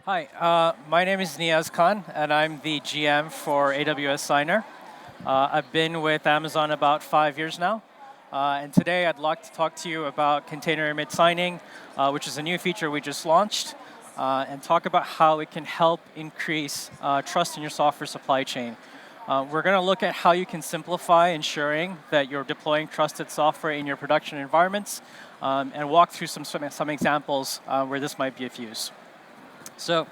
Hi, my name is Niaz Khan, and I'm the GM for AWS Signer. I've been with Amazon about 5 years now, and today I'd like to talk to you about container image signing, which is a new feature we just launched, and talk about how it can help increase trust in your software supply chain. We're going to look at how you can simplify ensuring that you're deploying trusted software in your production environments, and walk through some examples where this might be of use. So,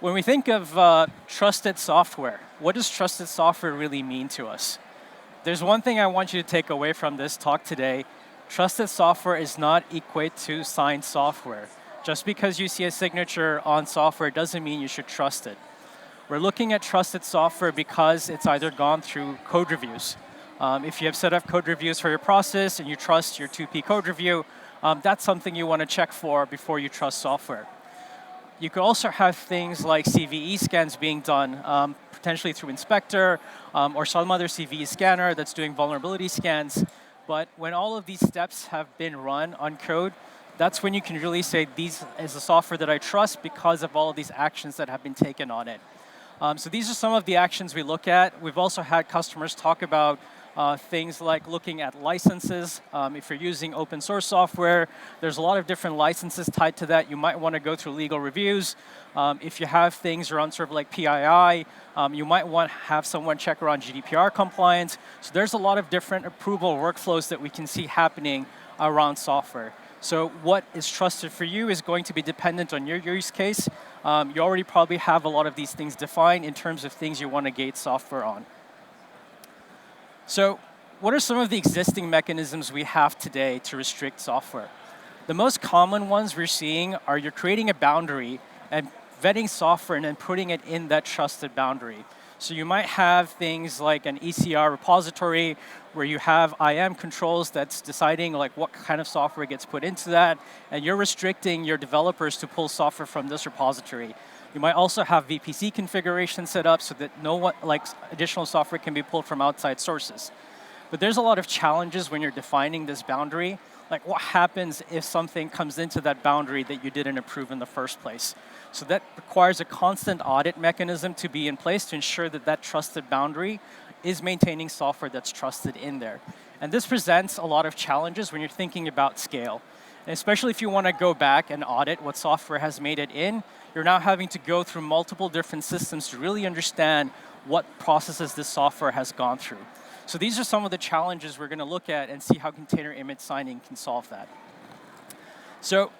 when we think of trusted software, what does trusted software really mean to us? There's one thing I want you to take away from this talk today. Trusted software is not equate to signed software. Just because you see a signature on software doesn't mean you should trust it. We're looking at trusted software because it's either gone through code reviews. If you have set up code reviews for your process and you trust your 2P code review, that's something you want to check for before you trust software. You could also have things like CVE scans being done, potentially through Inspector or some other CVE scanner that's doing vulnerability scans. But when all of these steps have been run on code, that's when you can really say, these is the software that I trust because of all of these actions that have been taken on it. So these are some of the actions we look at. We've also had customers talk about things like looking at licenses. If you're using open source software, there's a lot of different licenses tied to that. You might want to go through legal reviews. If you have things around sort of like PII, you might want to have someone check around GDPR compliance. So there's a lot of different approval workflows that we can see happening around software. So what is trusted for you is going to be dependent on your use case. You already probably have a lot of these things defined in terms of things you want to gate software on. So what are some of the existing mechanisms we have today to restrict software? The most common ones we're seeing are you're creating a boundary and vetting software and then putting it in that trusted boundary. So you might have things like an ECR repository where you have IAM controls that's deciding like what kind of software gets put into that, and you're restricting your developers to pull software from this repository. You might also have VPC configuration set up so that additional software can be pulled from outside sources. But there's a lot of challenges when you're defining this boundary. Like what happens if something comes into that boundary that you didn't approve in the first place? So that requires a constant audit mechanism to be in place to ensure that that trusted boundary is maintaining software that's trusted in there. And this presents a lot of challenges when you're thinking about scale. And especially if you want to go back and audit what software has made it in, you're now having to go through multiple different systems to really understand what processes this software has gone through. So these are some of the challenges we're going to look at and see how container image signing can solve that. So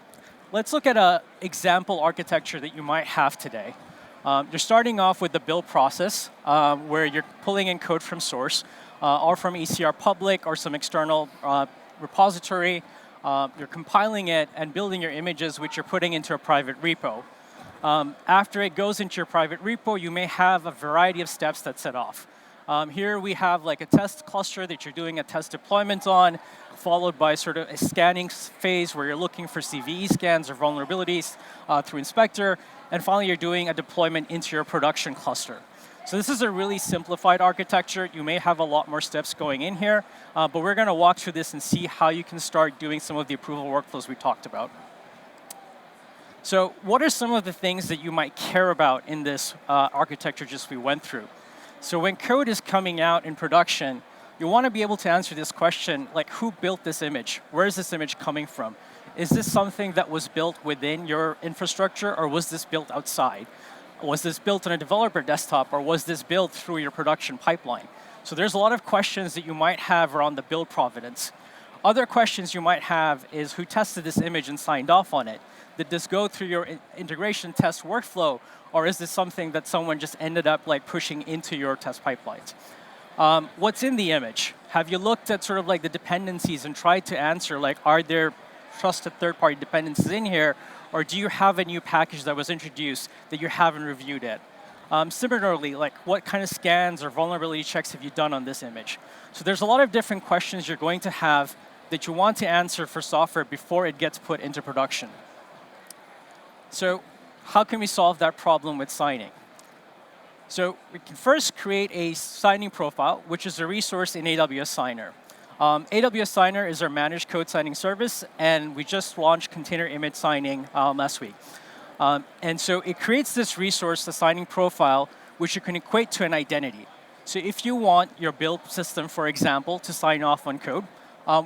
let's look at an example architecture that you might have today. You're starting off with the build process, where you're pulling in code from source, or from ECR public or some external repository. You're compiling it and building your images, which you're putting into a private repo. After it goes into your private repo, you may have a variety of steps that set off. Here we have like a test cluster that you're doing a test deployment on, followed by sort of a scanning phase where you're looking for CVE scans or vulnerabilities through Inspector, and finally you're doing a deployment into your production cluster. So this is a really simplified architecture. You may have a lot more steps going in here, but we're going to walk through this and see how you can start doing some of the approval workflows we talked about. So what are some of the things that you might care about in this architecture just we went through? So when code is coming out in production, you want to be able to answer this question, like who built this image? Where is this image coming from? Is this something that was built within your infrastructure, or was this built outside? Was this built on a developer desktop, or was this built through your production pipeline? So there's a lot of questions that you might have around the build provenance. Other questions you might have is who tested this image and signed off on it? Did this go through your integration test workflow, or is this something that someone just ended up like pushing into your test pipelines? What's in the image? Have you looked at sort of like the dependencies and tried to answer like, are there trusted third-party dependencies in here, or do you have a new package that was introduced that you haven't reviewed yet? Similarly, like what kind of scans or vulnerability checks have you done on this image? So there's a lot of different questions you're going to have that you want to answer for software before it gets put into production. So how can we solve that problem with signing? So we can first create a signing profile, which is a resource in AWS Signer. AWS Signer is our managed code signing service, and we just launched container image signing last week. And so it creates this resource, the signing profile, which you can equate to an identity. So if you want your build system, for example, to sign off on code,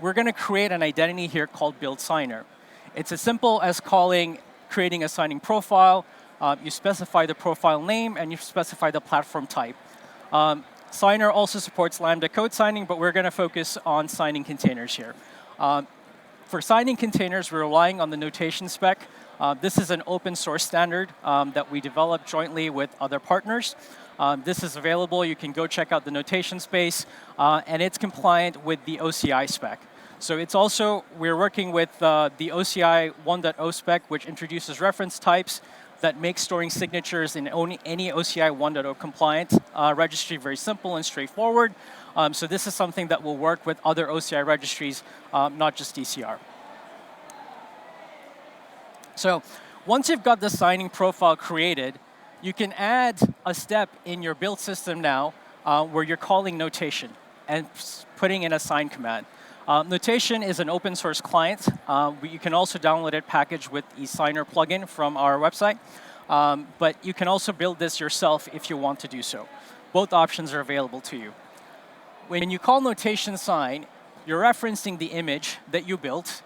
we're going to create an identity here called build signer. It's as simple as creating a signing profile. You specify the profile name, and you specify the platform type. Signer also supports Lambda code signing, but we're going to focus on signing containers here. For signing containers, we're relying on the notation spec. This is an open source standard that we developed jointly with other partners. This is available. You can go check out the notation space, and it's compliant with the OCI spec. So it's also, we're working with the OCI 1.0 spec, which introduces reference types that make storing signatures in any OCI 1.0 compliant registry very simple and straightforward. So this is something that will work with other OCI registries, not just DCR. So once you've got the signing profile created, you can add a step in your build system now where you're calling notation and putting in a sign command. Notation is an open source client. You can also download it packaged with the Signer plugin from our website. But you can also build this yourself if you want to do so. Both options are available to you. When you call notation sign, you're referencing the image that you built.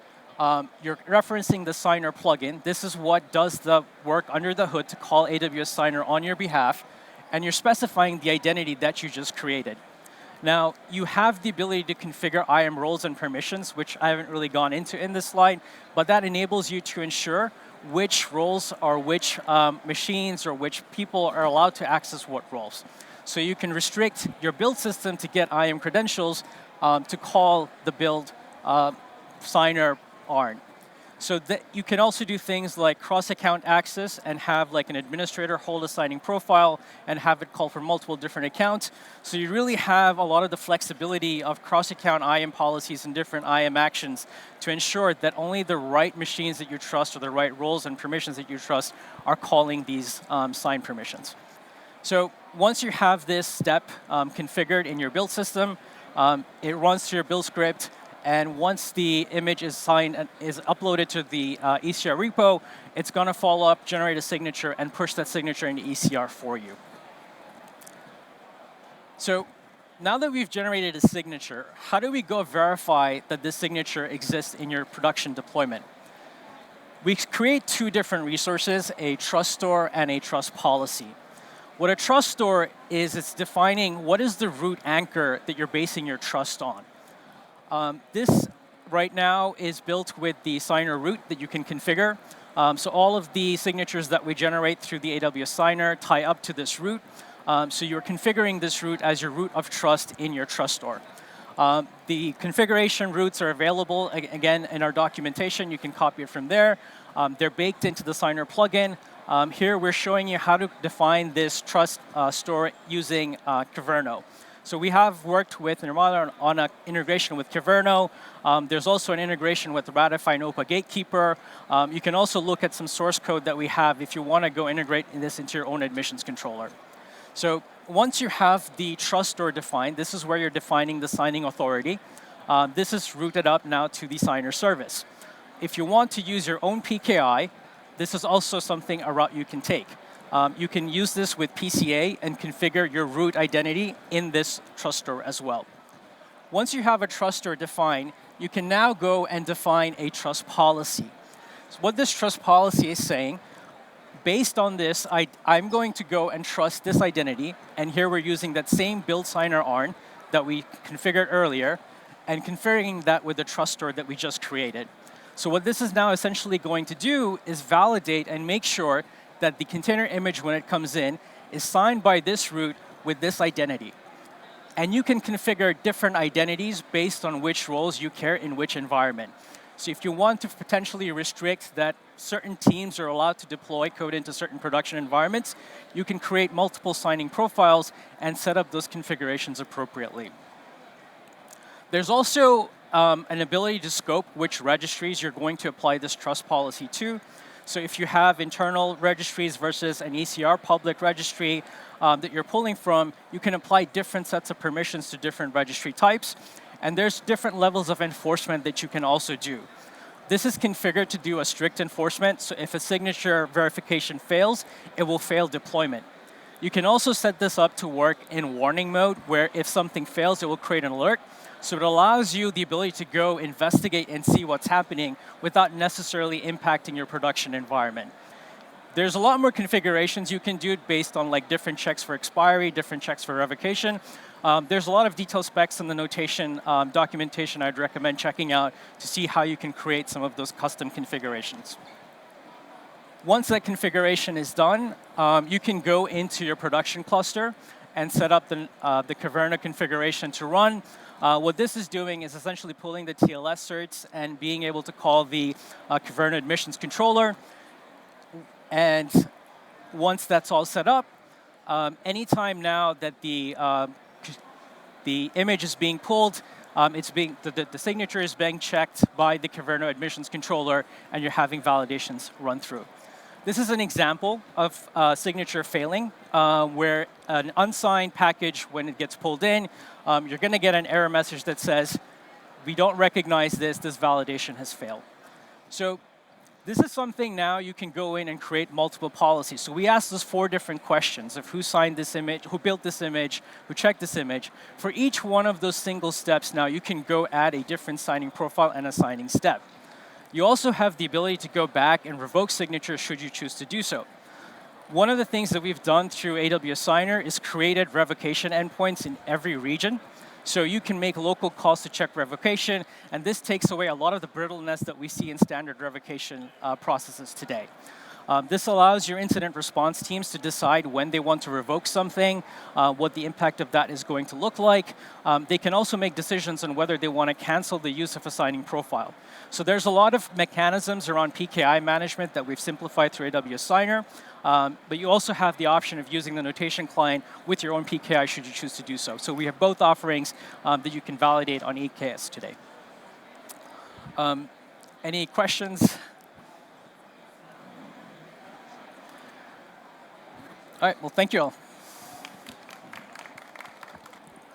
You're referencing the Signer plugin. This is what does the work under the hood to call AWS Signer on your behalf. And you're specifying the identity that you just created. Now, you have the ability to configure IAM roles and permissions, which I haven't really gone into in this slide, but that enables you to ensure which roles or which machines or which people are allowed to access what roles. So you can restrict your build system to get IAM credentials to call the build signer ARN. So that you can also do things like cross-account access and have like an administrator hold a signing profile and have it call for multiple different accounts. So you really have a lot of the flexibility of cross-account IAM policies and different IAM actions to ensure that only the right machines that you trust or the right roles and permissions that you trust are calling these sign permissions. So once you have this step configured in your build system, it runs through your build script. And once the image is signed and is uploaded to the ECR repo, it's going to follow up, generate a signature, and push that signature into ECR for you. So now that we've generated a signature, how do we go verify that this signature exists in your production deployment? We create two different resources, a trust store and a trust policy. What a trust store is, it's defining what is the root anchor that you're basing your trust on. This right now is built with the Signer root that you can configure. So all of the signatures that we generate through the AWS Signer tie up to this root. So you're configuring this root as your root of trust in your trust store. The configuration roots are available, again, in our documentation. You can copy it from there. They're baked into the Signer plugin. Here we're showing you how to define this trust store using Kyverno. So we have worked with Nirmala on an integration with Kyverno. There's also an integration with Ratify and OPA Gatekeeper. You can also look at some source code that we have if you want to go integrate this into your own admissions controller. So once you have the trust store defined, this is where you're defining the signing authority. This is routed up now to the signer service. If you want to use your own PKI, this is also something, a route you can take. You can use this with PCA and configure your root identity in this trust store as well. Once you have a trust store defined, you can now go and define a trust policy. So what this trust policy is saying, based on this, I'm going to go and trust this identity, and here we're using that same build signer ARN that we configured earlier, and configuring that with the trust store that we just created. So what this is now essentially going to do is validate and make sure that the container image, when it comes in, is signed by this root with this identity. And you can configure different identities based on which roles you care in which environment. So if you want to potentially restrict that certain teams are allowed to deploy code into certain production environments, you can create multiple signing profiles and set up those configurations appropriately. There's also an ability to scope which registries you're going to apply this trust policy to. So if you have internal registries versus an ECR public registry that you're pulling from, you can apply different sets of permissions to different registry types. And there's different levels of enforcement that you can also do. This is configured to do a strict enforcement, so if a signature verification fails, it will fail deployment. You can also set this up to work in warning mode, where if something fails, it will create an alert. So it allows you the ability to go investigate and see what's happening without necessarily impacting your production environment. There's a lot more configurations you can do based on like different checks for expiry, different checks for revocation. There's a lot of detailed specs in the notation documentation I'd recommend checking out to see how you can create some of those custom configurations. Once that configuration is done, you can go into your production cluster and set up the Caverna configuration to run. What this is doing is essentially pulling the TLS certs and being able to call the Caverna admissions controller. And once that's all set up, anytime now that the image is being pulled, the signature is being checked by the Caverna admissions controller, and you're having validations run through. This is an example of signature failing, where an unsigned package, when it gets pulled in, you're going to get an error message that says, we don't recognize this validation has failed. So this is something now you can go in and create multiple policies. So we asked those 4 different questions of who signed this image, who built this image, who checked this image. For each one of those single steps now, you can go add a different signing profile and a signing step. You also have the ability to go back and revoke signatures should you choose to do so. One of the things that we've done through AWS Signer is created revocation endpoints in every region. So you can make local calls to check revocation, and this takes away a lot of the brittleness that we see in standard revocation processes today. This allows your incident response teams to decide when they want to revoke something, what the impact of that is going to look like. They can also make decisions on whether they want to cancel the use of a signing profile. So there's a lot of mechanisms around PKI management that we've simplified through AWS Signer, but you also have the option of using the notation client with your own PKI should you choose to do so. So we have both offerings that you can validate on EKS today. Any questions? All right, well, thank you all.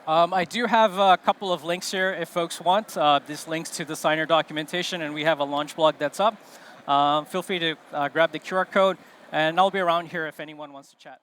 I do have a couple of links here if folks want. This links to the Signer documentation, and we have a launch blog that's up. Feel free to grab the QR code, and I'll be around here if anyone wants to chat.